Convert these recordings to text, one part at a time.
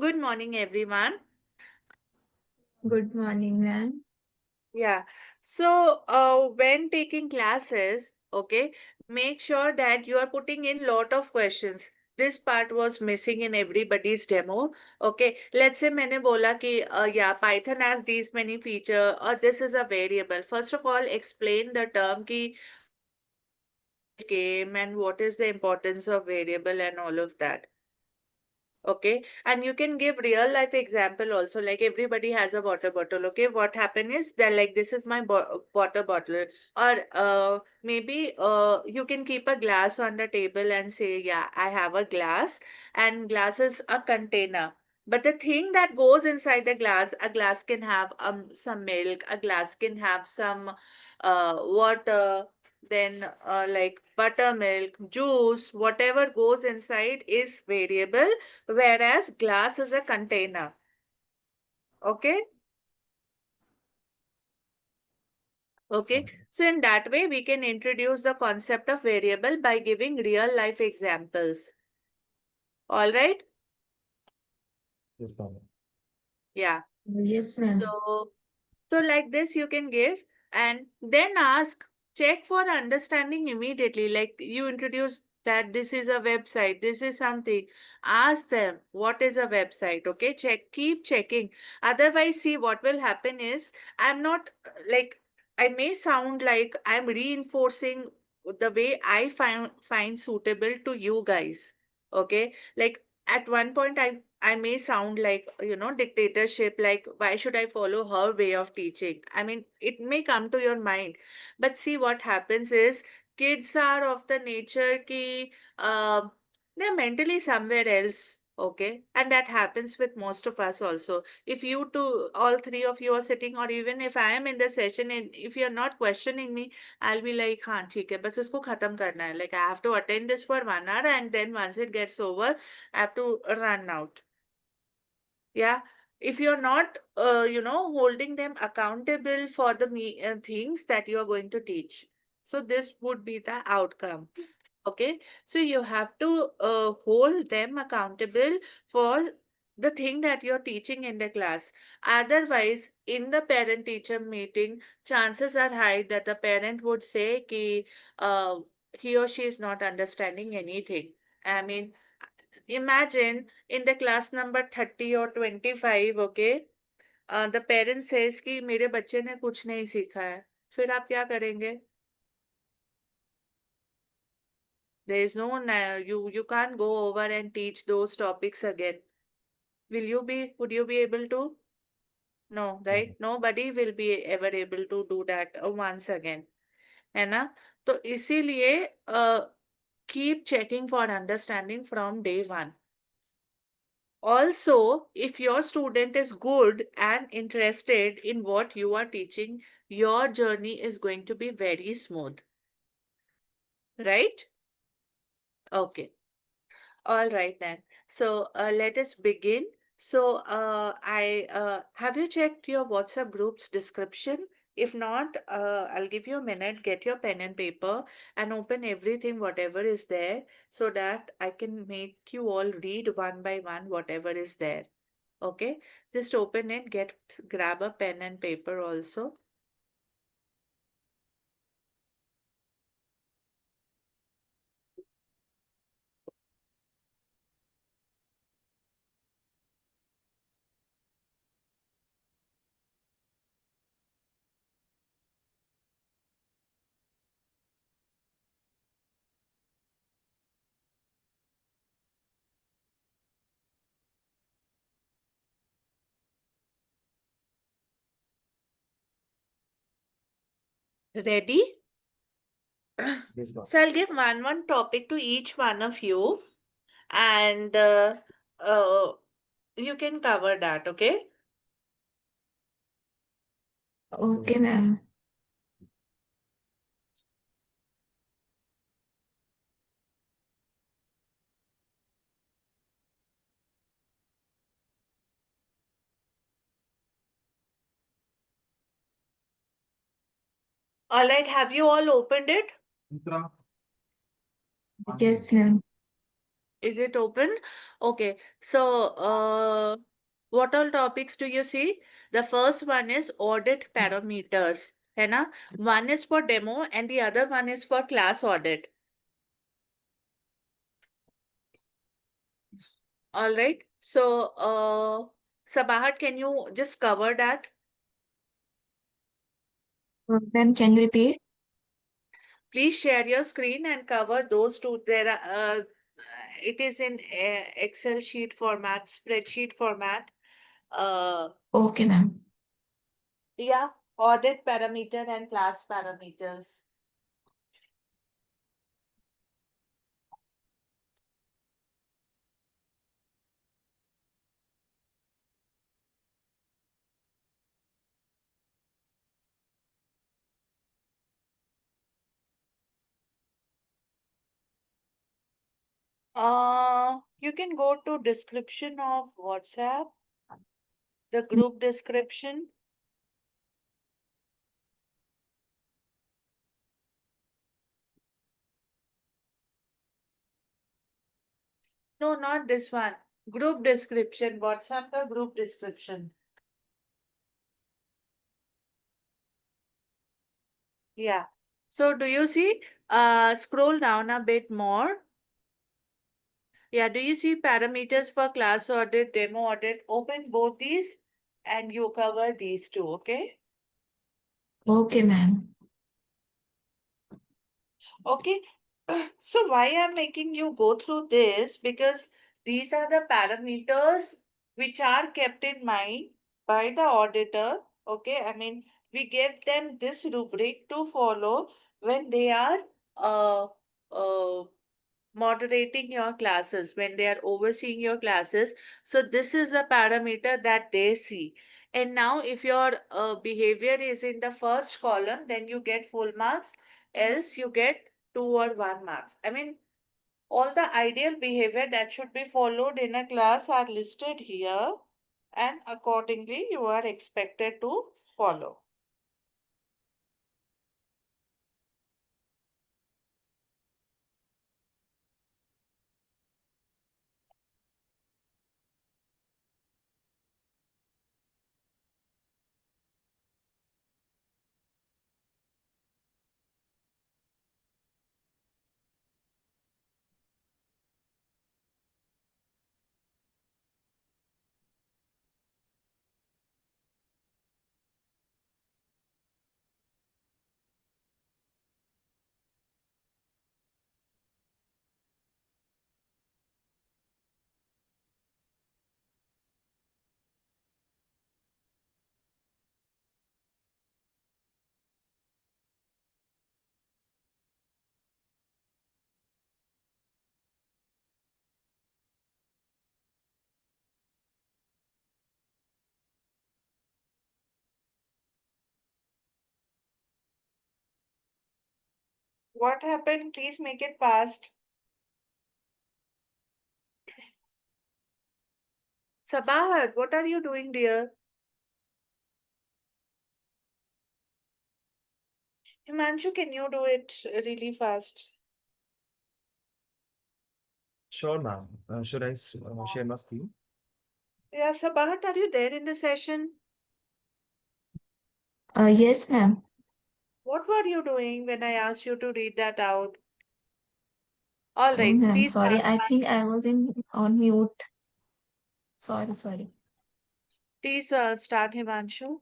Good morning, everyone. Good morning, ma'am. Yeah. When taking classes, okay, make sure that you are putting in lot of questions. This part was missing in everybody's demo. Okay. Let's say मैंने बोला कि yeah, Python has these many feature or this is a variable. First of all, explain the term कि game and what is the importance of variable and all of that. Okay, and you can give real life example also. Like everybody has a water bottle. Okay, what happened is they're like, this is my water bottle, or maybe you can keep a glass on the table and say, yeah, I have a glass, and glass is a container. But the thing that goes inside the glass, a glass can have some milk, a glass can have some water, then like buttermilk, juice, whatever goes inside is variable, whereas glass is a container. Okay. Okay. So in that way, we can introduce the concept of variable by giving real life examples. All right. Yes, ma'am. Yeah. Yes, ma'am. So So like this you can give and then ask, check for understanding immediately. Like you introduce that this is a website, this is something. Ask them what is a website. Okay, check, keep checking. Otherwise, see what will happen is I'm not like I may sound like I'm reinforcing the way I find suitable to you guys. Okay, like at one point I may sound like, dictatorship, like why should I follow her way of teaching? I mean, it may come to your mind. But see what happens is kids are of the nature ki they're mentally somewhere else. Okay. And that happens with most of us also. If you two, all three of you are sitting, or even if I am in the session and if you're not questioning me, I'll be like, हाँ ठीक है बस इसको खत्म करना है. Like I have to attend this for 1 hour and then once it gets over, I have to run out. Yeah. If you're not, holding them accountable for the things that you're going to teach. So this would be the outcome. Okay. So you have to hold them accountable for the thing that you're teaching in the class. Otherwise, in the parent teacher meeting, chances are high that the parent would say ki, he or she is not understanding anything. I mean, imagine in the class number 30 or 25, okay, the parent says कि मेरे बच्चे ने कुछ नहीं सीखा है, फिर आप क्या करेंगे? There is no, you can't go over and teach those topics again. Would you be able to? No, right? Nobody will be ever able to do that once again. है ना? तो इसीलिए keep checking for understanding from day one. Also, if your student is good and interested in what you are teaching, your journey is going to be very smooth, right? Okay. All right then. So let us begin. So I have you checked your WhatsApp group's description? If not, I'll give you a minute. Get your pen and paper and open everything, whatever is there, so that I can make you all read one by one whatever is there. Okay, just open it, grab a pen and paper also. Ready? Yes, ma'am. So I'll give one topic to each one of you, and uh, you can cover that, okay? Okay, ma'am. All right, have you all opened it? Mitra, Yes, ma'am. Is it open? Okay. So, what all topics do you see? The first one is audit parameters. है ना? One is for demo and the other one is for class audit. All right. So, Sabahat, can you just cover that? Ma'am, can you repeat? Please share your screen and cover those two. It is in Excel sheet format, spreadsheet format. Uh, Okay, ma'am. yeah, audit parameter and class parameters. You can go to description of WhatsApp, the group description. No, not this one. Group description. WhatsApp the group description. Yeah. So do you see? Scroll down a bit more. Yeah, do you see parameters for class audit, demo audit? Open both these and you cover these two, okay? Okay, ma'am. Okay. So why I'm making you go through this? Because these are the parameters which are kept in mind by the auditor. Okay. I mean, we give them this rubric to follow when they are uh, uh, moderating your classes, when they are overseeing your classes. So this is the parameter that they see. And now if your behavior is in the first column, then you get full marks, else you get 2 or 1 marks. I mean, all the ideal behavior that should be followed in a class are listed here, and accordingly you are expected to follow. What happened? Please make it fast. Sabahat, what are you doing, dear? Himanshu, can you do it really fast? Sure, ma'am. Should I share my screen? Yeah, Sabahat, are you there in the session? Yes, ma'am. What were you doing when I asked you to read that out? All Oh, right, ma'am. please Sorry, start. I think I was in on mute. Sorry, sorry. Please start, Himanshu.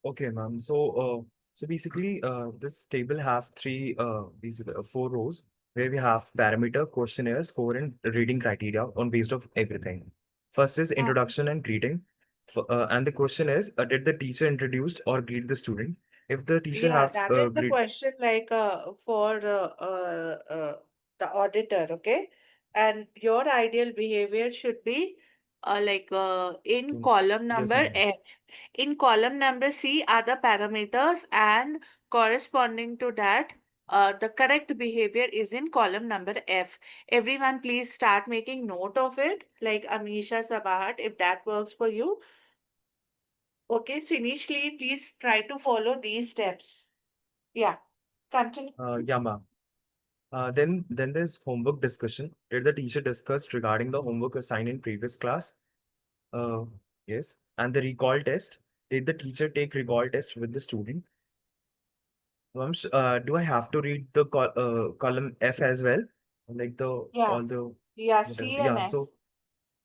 Okay, ma'am. So basically, this table have four rows where we have parameter, questionnaire, score, and reading criteria on based of everything. First is Uh, introduction and greeting, and the question is, did the teacher introduced or greet the student? If the teacher yeah, have that is the greet question like for the auditor, okay? And your ideal behavior should be in Yes, column yes, number ma'am. F. In column number C are the parameters, and corresponding to that, the correct behavior is in column number F. Everyone, please start making note of it, like Amisha, Sabahat, if that works for you. Okay, so initially, please try to follow these steps. Yeah, continue. Yeah, ma'am. Then there's homework discussion. Did the teacher discuss regarding the homework assigned in previous class? Uh, yes. And the recall test. Did the teacher take recall test with the student? Vamsh, do I have to read the column F as well? Like the Yeah. all the Yeah, whatever. C and Yeah. F. So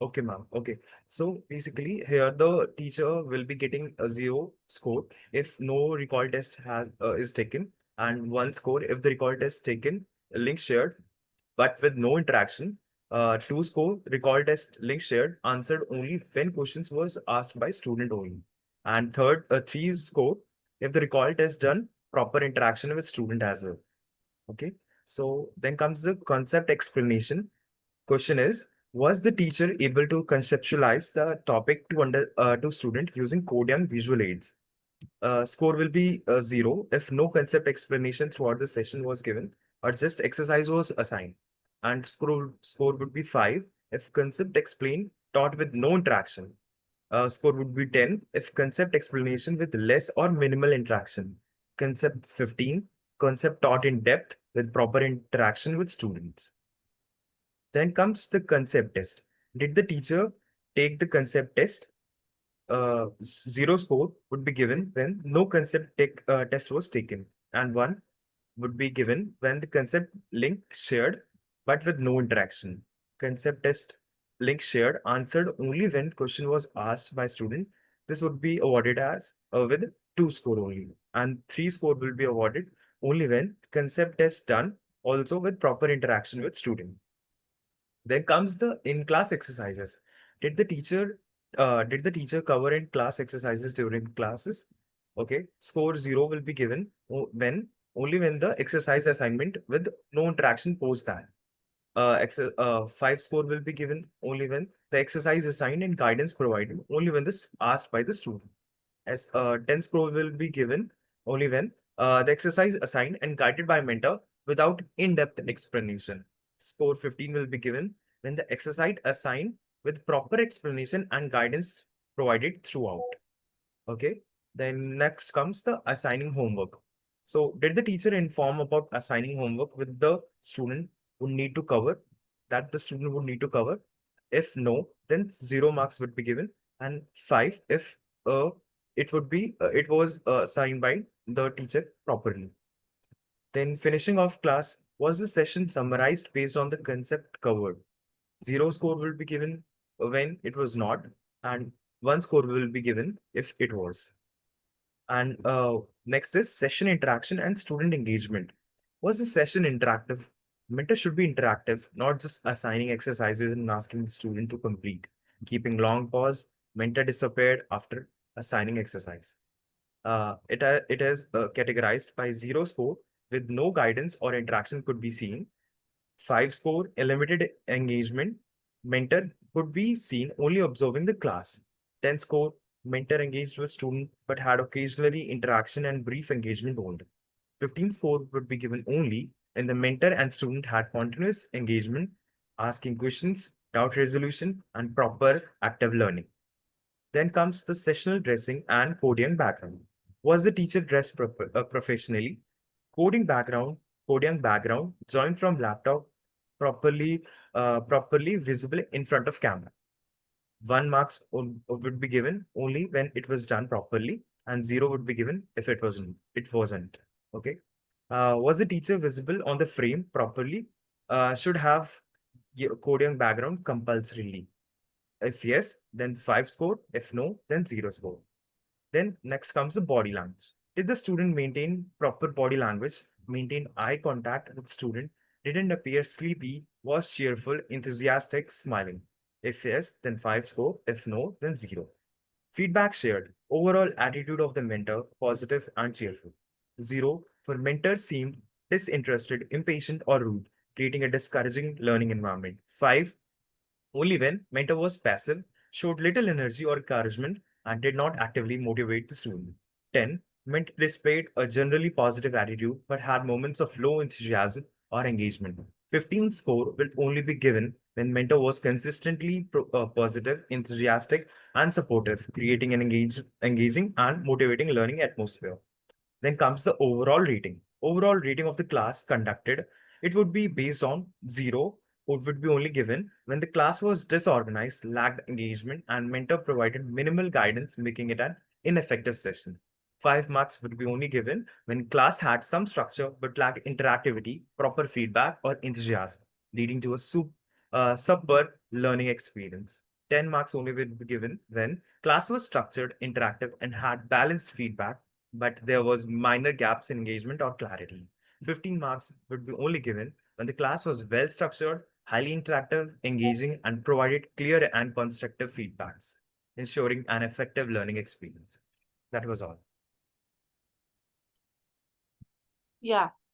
okay, ma'am. Okay. So basically, here the teacher will be getting a zero score if no recall test has is taken, and one score if the recall test taken, link shared, but with no interaction. Two score recall test link shared, answered only when questions was asked by student only. And third, three score if the recall test done proper interaction with student as well. Okay. So then comes the concept explanation. Question is, was the teacher able to conceptualize the topic to student using code and visual aids? Score will be zero if no concept explanation throughout the session was given or just exercise was assigned. And score would be five if concept explained taught with no interaction. Score would be 10 if concept explanation with less or minimal interaction. Concept 15, concept taught in depth with proper interaction with students. Then comes the concept test. Did the teacher take the concept test? Zero score would be given when no test was taken, and one would be given when the concept link shared but with no interaction. Concept test link shared answered only when question was asked by student. This would be awarded as with two score only, and three score will be awarded only when concept test done also with proper interaction with student. Then comes the in-class exercises. Did the teacher did the teacher cover in class exercises during the classes? Okay, score zero will be given when only when the exercise assignment with no interaction post that. Five score will be given only when the exercise assigned and guidance provided only when this asked by the student. As 10 score will be given only when the exercise assigned and guided by mentor without in-depth explanation. Score 15 will be given when the exercise assigned with proper explanation and guidance provided throughout. Okay. Then next comes the assigning homework. So did the teacher inform about assigning homework with the student would need to cover that the student would need to cover? If no, then zero marks would be given, and five if uh, it was assigned by the teacher properly. Then finishing off class, was the session summarized based on the concept covered? Zero score will be given when it was not, and one score will be given if it was. And next is session interaction and student engagement. Was the session interactive? Mentor should be interactive, not just assigning exercises and asking the student to complete. Keeping long pause, mentor disappeared after assigning exercise. It is categorized by zero score with no guidance or interaction could be seen. Five score, limited engagement. Mentor could be seen only observing the class. 10 score, mentor engaged with student but had occasionally interaction and brief engagement only. 15 score would be given only when the mentor and student had continuous engagement, asking questions, doubt resolution, and proper active learning. Then comes the sessional dressing and coding background. Was the teacher dressed professionally? Coding background, coding background, joined from laptop, properly, properly visible in front of camera. One marks would be given only when it was done properly, and zero would be given if it wasn't. It wasn't. Okay. Was the teacher visible on the frame properly? Should have coding background compulsorily. If yes, then five score. If no, then zero score. Then next comes the body language. Did the student maintain proper body language, maintain eye contact with student, didn't appear sleepy, was cheerful, enthusiastic, smiling? If yes, then five score. If no, then zero. Feedback shared. Overall attitude of the mentor, positive and cheerful. Zero for mentor seemed disinterested, impatient, or rude, creating a discouraging learning environment. Five only when mentor was passive, showed little energy or encouragement, and did not actively motivate the student. 10. Mentor displayed a generally positive attitude but had moments of low enthusiasm or engagement. 15 score will only be given when mentor was consistently positive, enthusiastic, and supportive, creating an engaging and motivating learning atmosphere. Then comes the overall rating. Overall rating of the class conducted. It would be based on 0, or would be only given when the class was disorganized, lacked engagement, and mentor provided minimal guidance, making it an ineffective session. 5 marks would be only given when class had some structure but lacked interactivity, proper feedback, or enthusiasm, leading to a subpar learning experience. 10 marks only will be given when class was structured, interactive, and had balanced feedback, but there was minor gaps in engagement or clarity. 15 marks would be only given when the class was well structured, highly interactive, engaging, and provided clear and constructive feedbacks, ensuring an effective learning experience. That was all. Yeah.